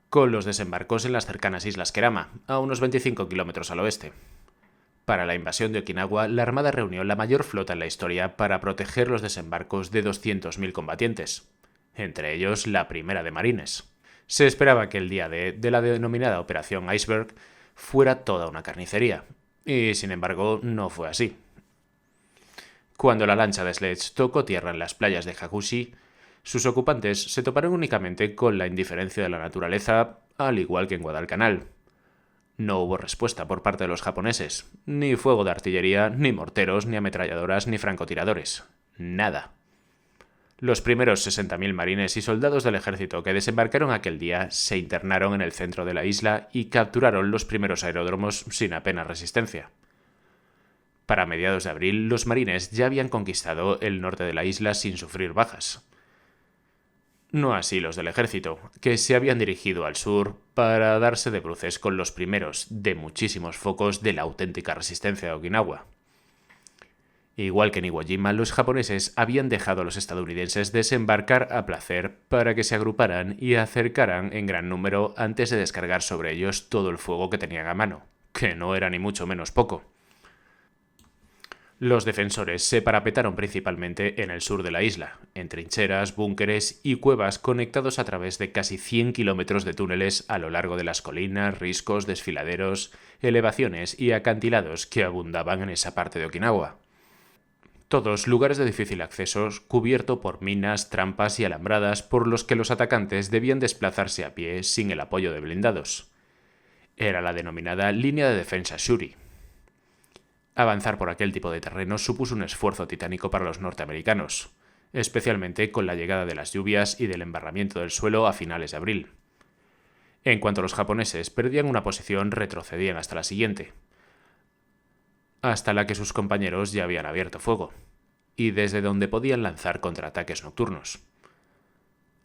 con los desembarcos en las cercanas islas Kerama, a unos 25 kilómetros al oeste. Para la invasión de Okinawa, la Armada reunió la mayor flota en la historia para proteger los desembarcos de 200.000 combatientes, entre ellos la primera de Marines. Se esperaba que el día de la denominada Operación Iceberg fuera toda una carnicería, y sin embargo no fue así. Cuando la lancha de Sledge tocó tierra en las playas de Hakushi, sus ocupantes se toparon únicamente con la indiferencia de la naturaleza, al igual que en Guadalcanal. No hubo respuesta por parte de los japoneses, ni fuego de artillería, ni morteros, ni ametralladoras, ni francotiradores. Nada. Los primeros 60.000 marines y soldados del ejército que desembarcaron aquel día se internaron en el centro de la isla y capturaron los primeros aeródromos sin apenas resistencia. Para mediados de abril, los marines ya habían conquistado el norte de la isla sin sufrir bajas. No así los del ejército, que se habían dirigido al sur para darse de bruces con los primeros de muchísimos focos de la auténtica resistencia de Okinawa. Igual que en Iwo Jima, los japoneses habían dejado a los estadounidenses desembarcar a placer para que se agruparan y acercaran en gran número antes de descargar sobre ellos todo el fuego que tenían a mano, que no era ni mucho menos poco. Los defensores se parapetaron principalmente en el sur de la isla, en trincheras, búnkeres y cuevas conectados a través de casi 100 kilómetros de túneles a lo largo de las colinas, riscos, desfiladeros, elevaciones y acantilados que abundaban en esa parte de Okinawa. Todos lugares de difícil acceso, cubierto por minas, trampas y alambradas por los que los atacantes debían desplazarse a pie sin el apoyo de blindados. Era la denominada línea de defensa Shuri. Avanzar por aquel tipo de terreno supuso un esfuerzo titánico para los norteamericanos, especialmente con la llegada de las lluvias y del embarramiento del suelo a finales de abril. En cuanto los japoneses perdían una posición, retrocedían hasta la siguiente, hasta la que sus compañeros ya habían abierto fuego, y desde donde podían lanzar contraataques nocturnos.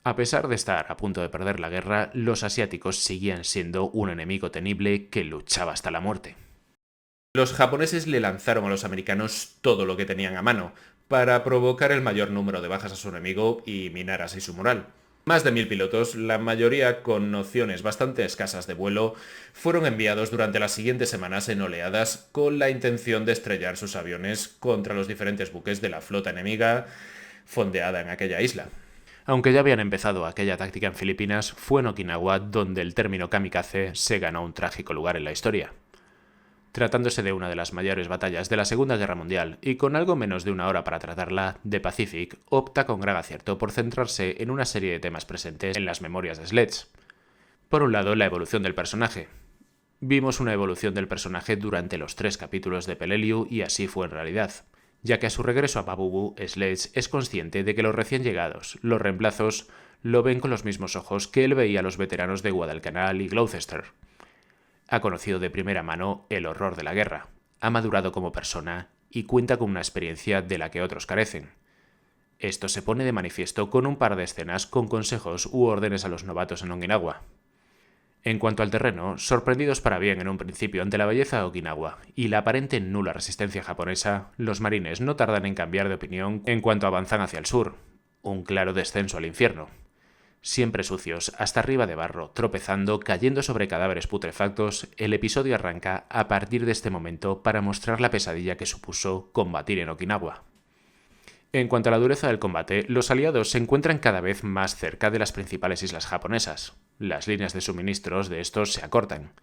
A pesar de estar a punto de perder la guerra, los asiáticos seguían siendo un enemigo temible que luchaba hasta la muerte. Los japoneses le lanzaron a los americanos todo lo que tenían a mano, para provocar el mayor número de bajas a su enemigo y minar así su moral. Más de 1000 pilotos, la mayoría con nociones bastante escasas de vuelo, fueron enviados durante las siguientes semanas en oleadas con la intención de estrellar sus aviones contra los diferentes buques de la flota enemiga fondeada en aquella isla. Aunque ya habían empezado aquella táctica en Filipinas, fue en Okinawa donde el término kamikaze se ganó un trágico lugar en la historia. Tratándose de una de las mayores batallas de la Segunda Guerra Mundial y con algo menos de una hora para tratarla, The Pacific opta con gran acierto por centrarse en una serie de temas presentes en las memorias de Sledge. Por un lado, la evolución del personaje. Vimos una evolución del personaje durante los 3 capítulos de Peleliu y así fue en realidad, ya que a su regreso a Pabubu, Sledge es consciente de que los recién llegados, los reemplazos, lo ven con los mismos ojos que él veía a los veteranos de Guadalcanal y Gloucester. Ha conocido de primera mano el horror de la guerra, ha madurado como persona y cuenta con una experiencia de la que otros carecen. Esto se pone de manifiesto con un par de escenas con consejos u órdenes a los novatos en Okinawa. En cuanto al terreno, sorprendidos para bien en un principio ante la belleza de Okinawa y la aparente nula resistencia japonesa, los marines no tardan en cambiar de opinión en cuanto avanzan hacia el sur, un claro descenso al infierno. Siempre sucios, hasta arriba de barro, tropezando, cayendo sobre cadáveres putrefactos, el episodio arranca a partir de este momento para mostrar la pesadilla que supuso combatir en Okinawa. En cuanto a la dureza del combate, los aliados se encuentran cada vez más cerca de las principales islas japonesas. Las líneas de suministros de estos se acortan,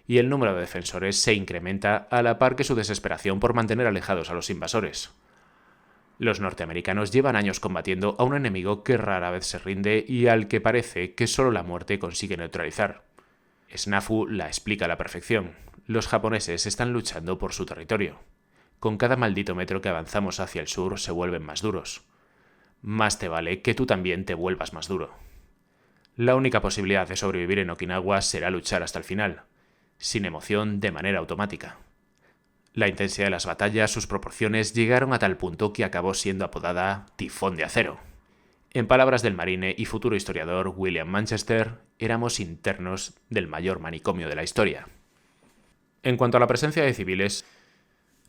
y el número de defensores se incrementa a la par que su desesperación por mantener alejados a los invasores. Los norteamericanos llevan años combatiendo a un enemigo que rara vez se rinde y al que parece que solo la muerte consigue neutralizar. Snafu la explica a la perfección. Los japoneses están luchando por su territorio. Con cada maldito metro que avanzamos hacia el sur se vuelven más duros. Más te vale que tú también te vuelvas más duro. La única posibilidad de sobrevivir en Okinawa será luchar hasta el final, sin emoción, de manera automática. La intensidad de las batallas, sus proporciones, llegaron a tal punto que acabó siendo apodada Tifón de Acero. En palabras del marine y futuro historiador William Manchester, éramos internos del mayor manicomio de la historia. En cuanto a la presencia de civiles,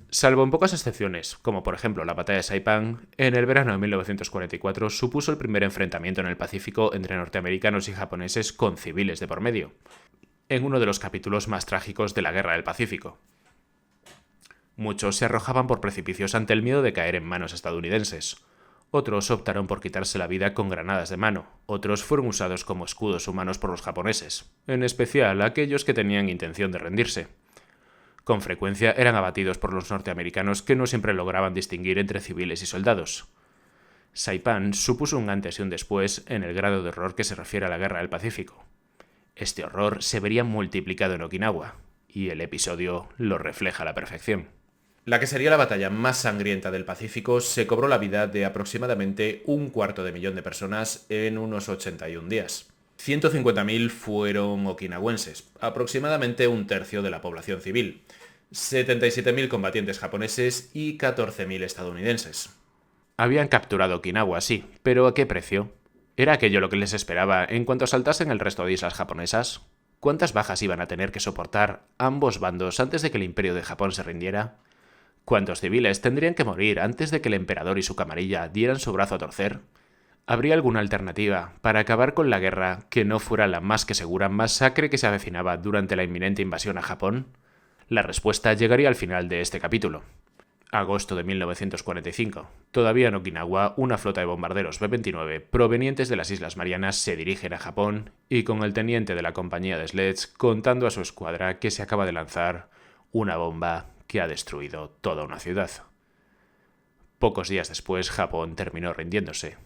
salvo en pocas excepciones, como por ejemplo la batalla de Saipan, en el verano de 1944 supuso el primer enfrentamiento en el Pacífico entre norteamericanos y japoneses con civiles de por medio, en uno de los capítulos más trágicos de la Guerra del Pacífico. Muchos se arrojaban por precipicios ante el miedo de caer en manos estadounidenses. Otros optaron por quitarse la vida con granadas de mano. Otros fueron usados como escudos humanos por los japoneses, en especial aquellos que tenían intención de rendirse. Con frecuencia eran abatidos por los norteamericanos que no siempre lograban distinguir entre civiles y soldados. Saipan supuso un antes y un después en el grado de horror que se refiere a la Guerra del Pacífico. Este horror se vería multiplicado en Okinawa, y el episodio lo refleja a la perfección. La que sería la batalla más sangrienta del Pacífico se cobró la vida de aproximadamente 250.000 de personas en unos 81 días. 150.000 fueron okinawenses, aproximadamente un tercio de la población civil, 77.000 combatientes japoneses y 14.000 estadounidenses. Habían capturado Okinawa, sí, pero ¿a qué precio? ¿Era aquello lo que les esperaba en cuanto saltasen el resto de islas japonesas? ¿Cuántas bajas iban a tener que soportar ambos bandos antes de que el Imperio de Japón se rindiera? ¿Cuántos civiles tendrían que morir antes de que el emperador y su camarilla dieran su brazo a torcer? ¿Habría alguna alternativa para acabar con la guerra que no fuera la más que segura masacre que se avecinaba durante la inminente invasión a Japón? La respuesta llegaría al final de este capítulo. Agosto de 1945. Todavía en Okinawa, una flota de bombarderos B-29 provenientes de las Islas Marianas se dirigen a Japón y con el teniente de la compañía de Sledge contando a su escuadra que se acaba de lanzar una bomba que ha destruido toda una ciudad. Pocos días después, Japón terminó rindiéndose,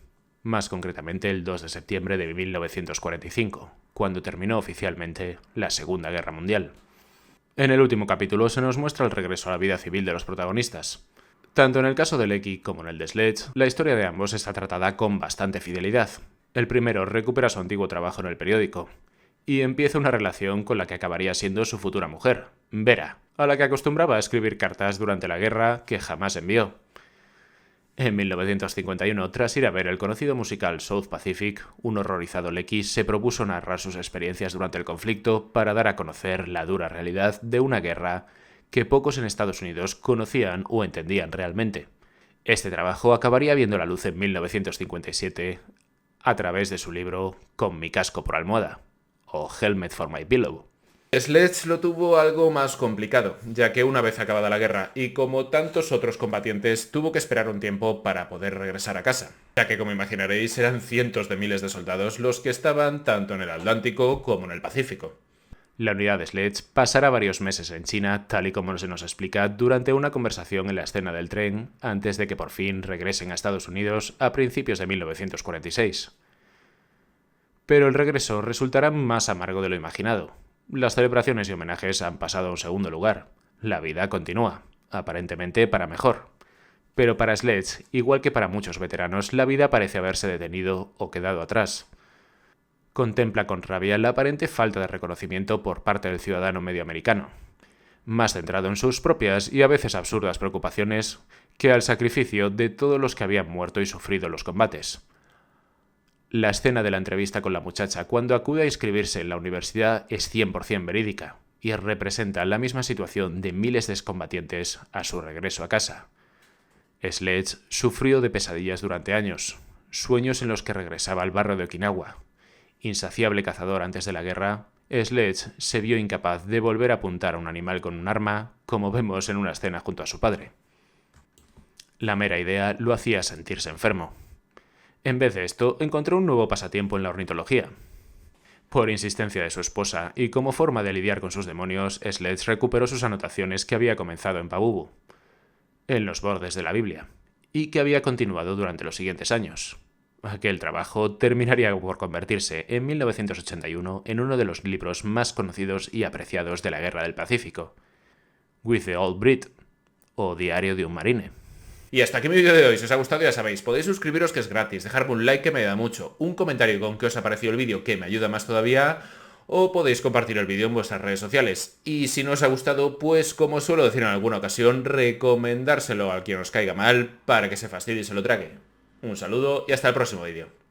más concretamente el 2 de septiembre de 1945, cuando terminó oficialmente la Segunda Guerra Mundial. En el último capítulo se nos muestra el regreso a la vida civil de los protagonistas. Tanto en el caso de Lecky como en el de Sledge, la historia de ambos está tratada con bastante fidelidad. El primero recupera su antiguo trabajo en el periódico y empieza una relación con la que acabaría siendo su futura mujer, Vera, a la que acostumbraba a escribir cartas durante la guerra que jamás envió. En 1951, tras ir a ver el conocido musical South Pacific, un horrorizado Lecky se propuso narrar sus experiencias durante el conflicto para dar a conocer la dura realidad de una guerra que pocos en Estados Unidos conocían o entendían realmente. Este trabajo acabaría viendo la luz en 1957 a través de su libro Con mi casco por almohada, o Helmet for my pillow. Sledge lo tuvo algo más complicado, ya que una vez acabada la guerra, y como tantos otros combatientes, tuvo que esperar un tiempo para poder regresar a casa, ya que como imaginaréis eran cientos de miles de soldados los que estaban tanto en el Atlántico como en el Pacífico. La unidad de Sledge pasará varios meses en China, tal y como se nos explica durante una conversación en la escena del tren, antes de que por fin regresen a Estados Unidos a principios de 1946. Pero el regreso resultará más amargo de lo imaginado. Las celebraciones y homenajes han pasado a un segundo lugar. La vida continúa, aparentemente para mejor. Pero para Sledge, igual que para muchos veteranos, la vida parece haberse detenido o quedado atrás. Contempla con rabia la aparente falta de reconocimiento por parte del ciudadano medioamericano, más centrado en sus propias y a veces absurdas preocupaciones que al sacrificio de todos los que habían muerto y sufrido los combates. La escena de la entrevista con la muchacha cuando acude a inscribirse en la universidad es 100% verídica y representa la misma situación de miles de excombatientes a su regreso a casa. Sledge sufrió de pesadillas durante años, sueños en los que regresaba al barrio de Okinawa. Insaciable cazador antes de la guerra, Sledge se vio incapaz de volver a apuntar a un animal con un arma, como vemos en una escena junto a su padre. La mera idea lo hacía sentirse enfermo. En vez de esto, encontró un nuevo pasatiempo en la ornitología. Por insistencia de su esposa y como forma de lidiar con sus demonios, Sledge recuperó sus anotaciones que había comenzado en Pabubu, en los bordes de la Biblia, y que había continuado durante los siguientes años. Aquel trabajo terminaría por convertirse en 1981 en uno de los libros más conocidos y apreciados de la Guerra del Pacífico, With the Old Brit, o Diario de un Marine. Y hasta aquí mi vídeo de hoy. Si os ha gustado ya sabéis, podéis suscribiros que es gratis, dejarme un like que me ayuda mucho, un comentario con qué os ha parecido el vídeo que me ayuda más todavía, o podéis compartir el vídeo en vuestras redes sociales. Y si no os ha gustado, pues como suelo decir en alguna ocasión, recomendárselo a quien os caiga mal para que se fastidie y se lo trague. Un saludo y hasta el próximo vídeo.